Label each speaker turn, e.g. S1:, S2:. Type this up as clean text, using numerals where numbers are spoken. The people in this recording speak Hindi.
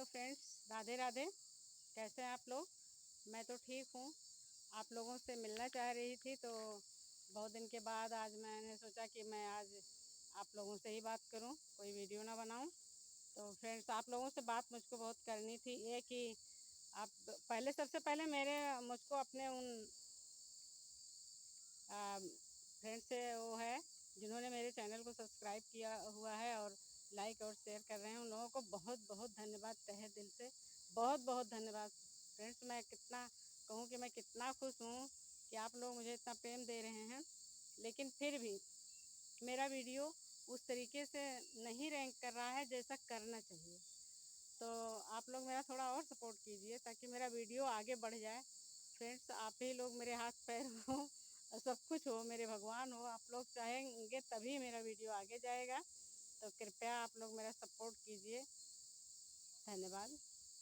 S1: Hello friends, Radhe Radhe. कैसे हैं आप लोग? मैं तो ठीक हूँ। आप लोगों से मिलना चाह रही थी, तो बहुत दिन के बाद आज मैंने सोचा कि मैं आज आप लोगों से ही बात करूं, कोई वीडियो ना बनाऊं। तो फ्रेंड्स, आप लोगों से बात मुझको बहुत करनी थी, ये कि आप पहले, सबसे पहले मुझको अपने उन फ्रेंड से वो है जिन्होंने मेरे चैनल को सब्सक्राइब किया हुआ है और लाइक और शेयर कर रहे हैं, उन लोगों को बहुत बहुत धन्यवाद, तहे दिल से बहुत बहुत धन्यवाद। फ्रेंड्स, मैं कितना कहूँ कि मैं कितना खुश हूँ कि आप लोग मुझे इतना प्रेम दे रहे हैं, लेकिन फिर भी मेरा वीडियो उस तरीके से नहीं रैंक कर रहा है जैसा करना चाहिए। तो आप लोग मेरा थोड़ा और सपोर्ट कीजिए ताकि मेरा वीडियो आगे बढ़ जाए। फ्रेंड्स, आप ही लोग मेरे हाथ पैर हो, सब कुछ हो, मेरे भगवान हो। आप लोग चाहेंगे तभी मेरा वीडियो आगे जाएगा, तो कृपया आप लोग मेरा सपोर्ट कीजिए। धन्यवाद।